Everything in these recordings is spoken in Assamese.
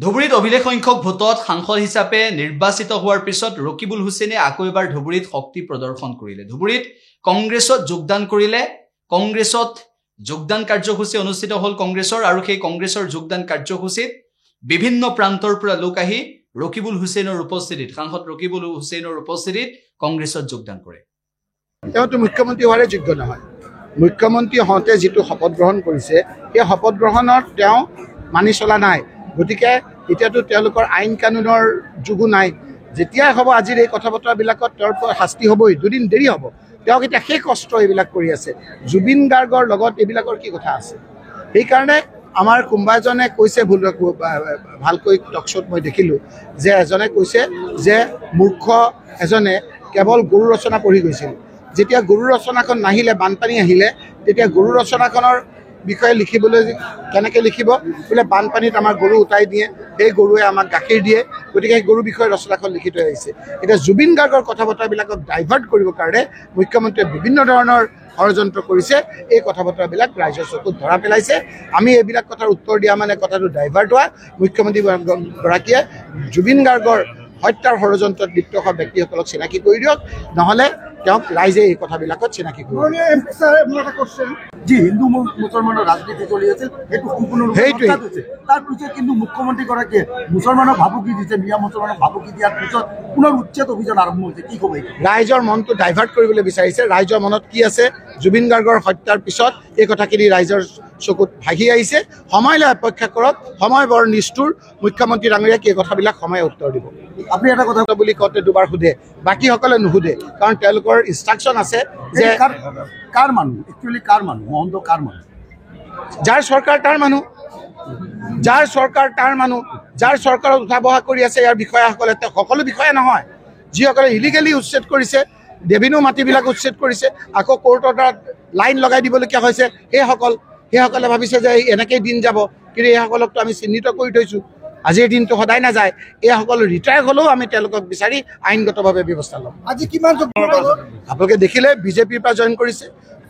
ধুবুৰীত অভিলেখ সংখ্যক ভোটত সাংসদ হিচাপে নিৰ্বাচিত হোৱাৰ পিছত ৰকিবুল হুছেইনে আকৌ এবাৰ ধুবুৰীত শক্তি প্ৰদৰ্শন কৰিলে। ধুবুৰীত কংগ্ৰেছত যোগদান কৰিলে। কংগ্ৰেছত যোগদান কাৰ্যসূচী অনুষ্ঠিত হ'ল কংগ্ৰেছৰ আৰু সেই কংগ্ৰেছৰ যোগদান কাৰ্যসূচীত বিভিন্ন প্ৰান্তৰ পৰা লোক আহি ৰকিবুল হুছেইনৰ উপস্থিতিত সাংসদ ৰকিবুল হুছেইনৰ উপস্থিতিত কংগ্ৰেছত যোগদান কৰে। তেওঁতো মুখ্যমন্ত্ৰী হোৱাৰে যোগ্য নহয়। মুখ্যমন্ত্ৰী হওঁতে যিটো শপত গ্ৰহণ কৰিছে সেই শপত গ্ৰহণত তেওঁ মানি চলা নাই। গতিকে এতিয়াতো তেওঁলোকৰ আইন কানুনৰ যুগো নাই। যেতিয়াই হ'ব আজিৰ এই কথা বতৰাবিলাকত তেওঁৰ শাস্তি হ'বই, দুদিন দেৰি হ'ব। তেওঁক এতিয়া সেই কষ্ট এইবিলাক কৰি আছে। জুবিন গাৰ্গৰ লগত এইবিলাকৰ কি কথা আছে? সেইকাৰণে আমাৰ কোনোবা এজনে কৈছে ভালকৈ টকশ্ব'ত মই দেখিলোঁ যে এজনে কৈছে যে মূৰ্খ এজনে কেৱল গৰু ৰচনা পঢ়ি গৈছিল। যেতিয়া গৰু ৰচনাখন নাহিলে, বানপানী আহিলে, তেতিয়া গৰু ৰচনাখনৰ বিষয়ে লিখিবলৈ কেনেকৈ লিখিব? বোলে বানপানীত আমাৰ গৰু উটাই দিয়ে, সেই গৰুৱে আমাক গাখীৰ দিয়ে, গতিকে সেই গৰুৰ বিষয়ে ৰচনাখন লিখি থৈ আহিছে। এতিয়া জুবিন গাৰ্গৰ কথা বতৰাবিলাকক ডাইভাৰ্ট কৰিবৰ কাৰণে মুখ্যমন্ত্ৰীয়ে বিভিন্ন ধৰণৰ ষড়যন্ত্ৰ কৰিছে। এই কথা বতৰাবিলাক ৰাইজৰ চকুত ধৰা পেলাইছে। আমি এইবিলাক কথাৰ উত্তৰ দিয়া মানে কথাটো ডাইভাৰ্ট হোৱা। মুখ্যমন্ত্ৰীগৰাকীয়ে জুবিন গাৰ্গৰ হত্যাৰ ষড়যন্ত্ৰত লিপ্ত হোৱা ব্যক্তিসকলক চিনাকি কৰি দিয়ক, নহ'লে তেওঁক ৰাইজে এই কথাবিলাকত চিনাকি কৰিব। যি হিন্দু মুছলমানৰ ৰাজনীতি চলি আছিল সেইটো সম্পূৰ্ণৰূপে তাৰ পিছত কিন্তু মুখ্যমন্ত্ৰীগৰাকীয়ে মুছলমানক ভাবুকি দিছে। মিয়া মুছলমানক ভাবুকি দিয়াৰ পিছত পুনৰ উচ্ছেদ অভিযান আৰম্ভ হৈছে। কি ক'ব? ৰাইজৰ মনটো ডাইভাৰ্ট কৰিবলৈ বিচাৰিছে। ৰাইজৰ মনত কি আছে? জুবিন গাৰ্গৰ হত্যাৰ পিছত এই কথাখিনি ৰাইজৰ চকুত ভাগি আহিছে। সময়লৈ অপেক্ষা কৰক। সময় বৰ নিষ্ঠুৰ। মুখ্যমন্ত্ৰী ডাঙৰীয়াক এই কথাবিলাক সময়ে উত্তৰ দিব। আপুনি এটা কথা বুলি কওঁতে দুবাৰ সোধে, বাকীসকলে নুসুধে, কাৰণ তেওঁলোকৰ ইনষ্ট্ৰাকশ্যন আছে যে কাৰ মানুহ, একচুৱেলি কাৰ মানুহ, মহন্ত কাৰ মানুহ? যাৰ চৰকাৰ তাৰ মানুহ, যাৰ চৰকাৰ তাৰ মানুহ, যাৰ চৰকাৰত উঠা বহা কৰি আছে ইয়াৰ বিষয়াসকলে। সকলো বিষয়া নহয়, যিসকলে ইলিগেলি উচ্ছেদ কৰিছে, ৰেভিনিউ মাটিবিলাক উচ্ছেদ কৰিছে, আকৌ কোৰ্টৰ দ্বাৰা লাইন লগাই দিবলগীয়া হৈছে, সেইসকলে ভাবিছে যে এনেকেই দিন যাব। কিন্তু এইসকলকতো আমি চিহ্নিত কৰি থৈছোঁ। আজিৰ দিনটো সদায় নাযায়। এইসকল ৰিটায়াৰ হ'লেও আমি তেওঁলোকক বিচাৰি আইনগতভাৱে ব্যৱস্থা ল'ম। আজি কিমান আপোনালোকে দেখিলে বিজেপিৰ পৰা জইন কৰিছে,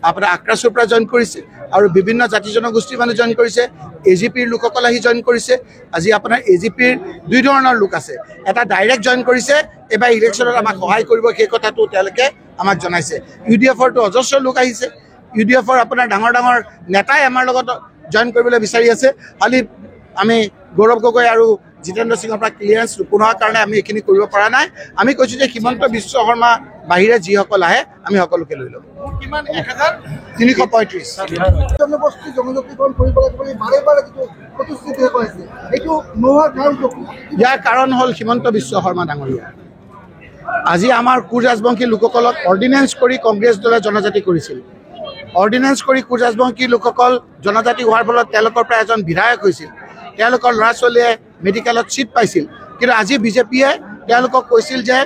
আপোনাৰ আক্ৰাছৰ পৰা জইন কৰিছে, আৰু বিভিন্ন জাতি জনগোষ্ঠীৰ মানুহ জইন কৰিছে। AGPৰ লোকসকল আহি জইন কৰিছে। আজি আপোনাৰ AGPৰ দুই ধৰণৰ লোক আছে। এটা ডাইৰেক্ট জইন কৰিছে, এইবাৰ ইলেকশ্যনত আমাক সহায় কৰিব, সেই কথাটো তেওঁলোকে আমাক জনাইছে। UDFৰটো অজস্ৰ লোক আহিছে। UDFৰ আপোনাৰ ডাঙৰ ডাঙৰ নেতাই আমাৰ লগত জইন কৰিবলৈ বিচাৰি আছে। খালি আমি গৌৰৱ গগৈ আৰু জিতেন্দ্ৰ সিঙৰ পৰা ক্লিয়াৰেঞ্চ নোপোৱাৰ কাৰণে আমি এইখিনি কৰিব পৰা নাই। আমি কৈছোঁ যে হিমন্ত বিশ্ব শৰ্মা বাহিৰে যিসকল আহে আমি সকলোকে লৈ ল'ম। 335 জনগোষ্ঠী জনজাতিকৰণ কৰিব লাগে বুলি বাৰে বাৰে যিটো প্ৰতিশ্ৰুতি কৰিছে, এইটো নোহোৱাৰ কাৰণ কি? ইয়াৰ কাৰণ হ'ল হিমন্ত বিশ্ব শৰ্মা ডাঙৰীয়া। আজি আমাৰ কোচ ৰাজবংশী লোকসকলক অৰ্ডিনেঞ্চ কৰি কংগ্ৰেছ দলে জনজাতি কৰিছিল। অৰ্ডিনেঞ্চ কৰি কোচ ৰাজবংশী লোকসকল জনজাতি হোৱাৰ ফলত তেওঁলোকৰ পৰা এজন বিধায়ক হৈছিল। তেওঁলোকৰ ল'ৰা ছোৱালীয়ে মেডিকেলত ছিট পাইছিল। কিন্তু আজি বিজেপিয়ে তেওঁলোকক কৈছিল যে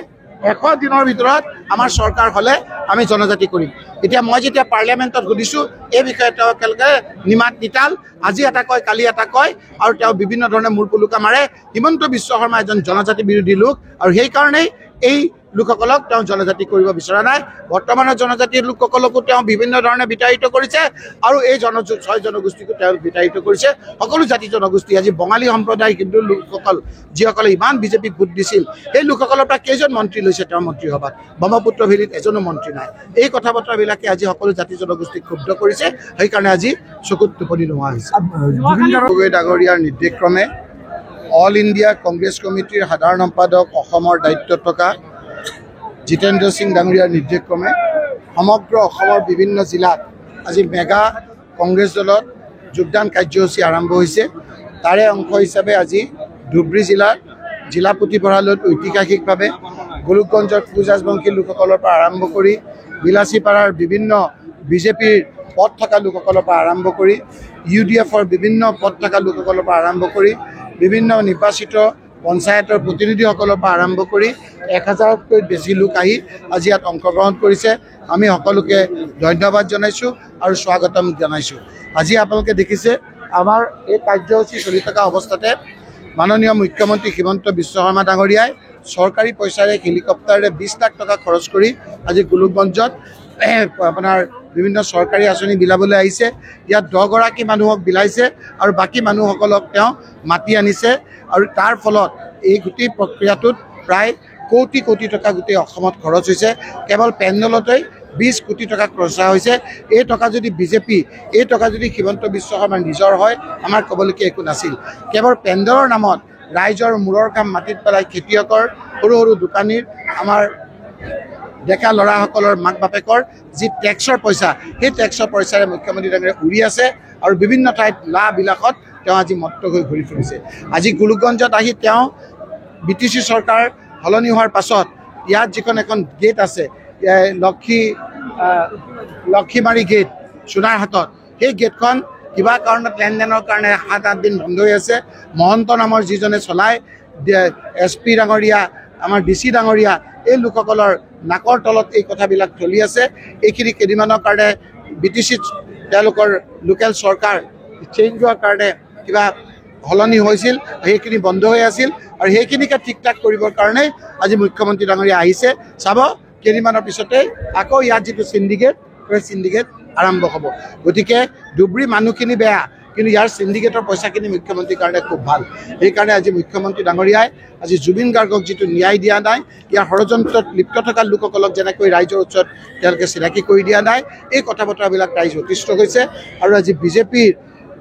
100 দিনৰ ভিতৰত আমাৰ চৰকাৰ হ'লে আমি জনজাতি কৰিম। এতিয়া মই যেতিয়া পাৰ্লিয়ামেণ্টত সুধিছোঁ এই বিষয়ে তেওঁলোকে নিমাত নিতাল। আজি এটা কয়, কালি এটা কয়, আৰু তেওঁ বিভিন্ন ধৰণে মূৰ পুলুকা মাৰে। হিমন্ত বিশ্ব শৰ্মা এজন জনজাতি বিৰোধী লোক, আৰু সেইকাৰণেই এই লোকসকলক তেওঁ জনজাতি কৰিব বিচৰা নাই। বৰ্তমানৰ জনজাতিৰ লোকসকলকো তেওঁ বিভিন্ন ধৰণে বিতাড়িত কৰিছে, আৰু এই 6 জনগোষ্ঠীকো তেওঁ বিতাড়িত কৰিছে। সকলো জাতি জনগোষ্ঠী, আজি বঙালী সম্প্ৰদায়ৰ হিন্দু লোকসকল যিসকলে ইমান বিজেপিক ভোট দিছিল, সেই লোকসকলৰ পৰা কেইজন মন্ত্ৰী লৈছে তেওঁৰ মন্ত্ৰীসভাত? ব্ৰহ্মপুত্ৰ ভেলীত এজনো মন্ত্ৰী নাই। এই কথা বতৰাবিলাকে আজি সকলো জাতি জনগোষ্ঠীক ক্ষুব্ধ কৰিছে। সেইকাৰণে আজি চকুত টোপনি নোহোৱা হৈছে। জুবিন গগৈ ডাঙৰীয়াৰ নিৰ্দেশক্ৰমে অল ইণ্ডিয়া কংগ্ৰেছ কমিটিৰ সাধাৰণ সম্পাদক অসমৰ দায়িত্বত থকা জিতেন্দ্ৰ সিং ডাঙৰীয়াৰ নিৰ্দেশক্ৰমে সমগ্ৰ অসমৰ বিভিন্ন জিলাত আজি মেগা কংগ্ৰেছ দলত যোগদান কাৰ্যসূচী আৰম্ভ হৈছে। তাৰে অংশ হিচাপে আজি ধুবুৰী জিলাৰ জিলা পুথিভঁৰালত ঐতিহাসিকভাৱে গোলোকগঞ্জৰ কোচ ৰাজবংশী লোকসকলৰ পৰা আৰম্ভ কৰি বিলাচীপাৰাৰ বিভিন্ন বিজেপিৰ পদ থকা লোকসকলৰ পৰা আৰম্ভ কৰি UDFৰ বিভিন্ন পদ থকা লোকসকলৰ পৰা আৰম্ভ কৰি বিভিন্ন নিৰ্বাচিত পঞ্চায়তৰ প্ৰতিনিধিসকলৰ পৰা আৰম্ভ কৰি 1000তকৈ বেছি লোক আহি আজি ইয়াত অংশগ্ৰহণ কৰিছে। আমি সকলোকে ধন্যবাদ জনাইছোঁ আৰু স্বাগতম জনাইছোঁ। আজি আপোনালোকে দেখিছে আমাৰ এই কাৰ্যসূচী চলি থকা অৱস্থাতে মাননীয় মুখ্যমন্ত্ৰী হিমন্ত বিশ্ব শৰ্মা ডাঙৰীয়াই চৰকাৰী পইচাৰে হেলিকপ্টাৰেৰে 20 লাখ টকা খৰচ কৰি আজি গোলোকগঞ্জত আপোনাৰ বিভিন্ন চৰকাৰী আঁচনি বিলাবলৈ আহিছে। ইয়াত 10 গৰাকী মানুহক বিলাইছে আৰু বাকী মানুহসকলক তেওঁ মাতি আনিছে আৰু তাৰ ফলত এই গোটেই প্ৰক্ৰিয়াটোত প্ৰায় কোটি কোটি টকা গোটেই অসমত খৰচ হৈছে। কেৱল পেণ্ডেলতেই 20 কোটি টকা খৰচা হৈছে। এই টকা যদি বিজেপি, এই টকা যদি হিমন্ত বিশ্ব শৰ্মাৰ নিজৰ হয়, আমাৰ ক'বলগীয়া একো নাছিল। কেৱল পেণ্ডেলৰ নামত ৰাইজৰ মূৰৰ কাম মাটিত পেলাই খেতিয়কৰ, সৰু সৰু দোকানীৰ, আমাৰ ডেকা ল'ৰাসকলৰ মাক বাপেকৰ যি টেক্সৰ পইচা, সেই টেক্সৰ পইচাৰে মুখ্যমন্ত্ৰী ডাঙৰীয়া উৰি আছে আৰু বিভিন্ন ঠাইত লাহ বিলাসত তেওঁ আজি মত্ত হৈ ঘূৰি ফুৰিছে। আজি গোলোকগঞ্জত আহি তেওঁ BTC চৰকাৰ সলনি হোৱাৰ পাছত ইয়াত যিখন এখন গেট আছে, লক্ষীমাৰী গেট সোণাৰহাটত, সেই গেটখন কিবা কাৰণত লেনদেনৰ কাৰণে 7-8 দিন বন্ধ হৈ আছে। মহন্ত নামৰ যিজনে চলাই, SP ডাঙৰীয়া, আমাৰ DC ডাঙৰীয়া, এই লোকসকলৰ নাকৰ তলত এই কথাবিলাক চলি আছে। এইখিনি কেইদিনমানৰ কাৰণে BTC তেওঁলোকৰ লোকেল চৰকাৰ চেঞ্জ হোৱাৰ কাৰণে কিবা সলনি হৈছিল, সেইখিনি বন্ধ হৈ আছিল আৰু সেইখিনিকে ঠিক ঠাক কৰিবৰ কাৰণে আজি মুখ্যমন্ত্ৰী ডাঙৰীয়া আহিছে। চাব কেইদিনমানৰ পিছতে আকৌ ইয়াত যিটো চিণ্ডিকেট, সেই চিণ্ডিকেট আৰম্ভ হ'ব। গতিকে ধুবুৰী মানুহখিনি বেয়া, কিন্তু ইয়াৰ চিণ্ডিকেটৰ পইচাখিনি মুখ্যমন্ত্ৰীৰ কাৰণে খুব ভাল। সেইকাৰণে আজি মুখ্যমন্ত্ৰী ডাঙৰীয়াই আজি জুবিন গাৰ্গক যিটো ন্যায় দিয়া নাই, ইয়াৰ ষড়যন্ত্ৰত লিপ্ত থকা লোকসকলক যেনেকৈ ৰাইজৰ ওচৰত তেওঁলোকে চিনাকি কৰি দিয়া নাই, এই কথা বতৰাবিলাক ৰাইজ অতিষ্ঠ হৈছে। আৰু আজি বিজেপিৰ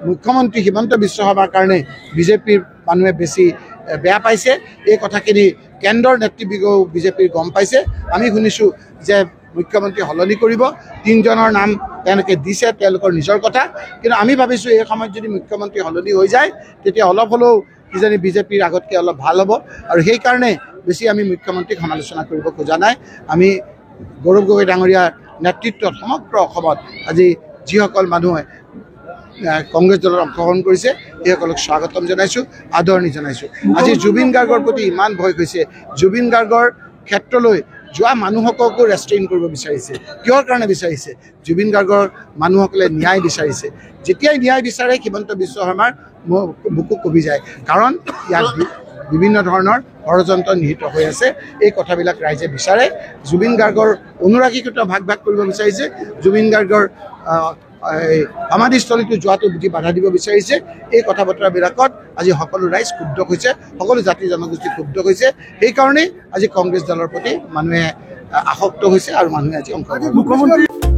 মুখ্যমন্ত্ৰী হিমন্ত বিশ্ব শৰ্মাৰ কাৰণে বিজেপিৰ মানুহে বেছি বেয়া পাইছে। এই কথাখিনি কেন্দ্ৰৰ নেতৃবৃন্দও বিজেপিৰ গম পাইছে। আমি শুনিছোঁ যে মুখ্যমন্ত্ৰী সলনি কৰিব, 3 জনৰ নাম তেওঁলোকে দিছে, তেওঁলোকৰ নিজৰ কথা। কিন্তু আমি ভাবিছোঁ এই সময়ত যদি মুখ্যমন্ত্ৰী সলনি হৈ যায়, তেতিয়া অলপ হ'লেও কিজানি বিজেপিৰ আগতকৈ অলপ ভাল হ'ব। আৰু সেইকাৰণে বেছি আমি মুখ্যমন্ত্ৰীক সমালোচনা কৰিব খোজা নাই। আমি গৌৰৱ গগৈ ডাঙৰীয়াৰ নেতৃত্বত সমগ্ৰ অসমত আজি যিসকল মানুহে কংগ্ৰেছ দলত অংশগ্ৰহণ কৰিছে, সেইসকলক স্বাগতম জনাইছোঁ, আদৰণি জনাইছোঁ। আজি জুবিন গাৰ্গৰ প্ৰতি ইমান ভয় হৈছে, জুবিন গাৰ্গৰ ক্ষেত্ৰলৈ যোৱা মানুহসকলকো ৰেষ্ট্ৰেইন কৰিব বিচাৰিছে। কিহৰ কাৰণে বিচাৰিছে? জুবিন গাৰ্গৰ মানুহসকলে ন্যায় বিচাৰিছে। যেতিয়াই ন্যায় বিচাৰে, হিমন্ত বিশ্ব শৰ্মাৰ বুকু কবি যায়, কাৰণ ইয়াত বিভিন্ন ধৰণৰ ষড়যন্ত্ৰ নিহিত হৈ আছে। এই কথাবিলাক ৰাইজে বিচাৰে। জুবিন গাৰ্গৰ অনুৰাগীকৃত ভাগ কৰিব বিচাৰিছে। জুবিন গাৰ্গৰ সমাধিস্থলীটো যোৱাটো বুজি বাধা দিব বিচাৰিছে। এই কথা বতৰাবিলাকত আজি সকলো ৰাইজ ক্ষুব্ধ হৈছে, সকলো জাতি জনগোষ্ঠী ক্ষুব্ধ হৈছে। সেইকাৰণেই আজি কংগ্ৰেছ দলৰ প্ৰতি মানুহে আসক্ত হৈছে আৰু মানুহে আজি অংশগ্ৰহণ কৰিছে।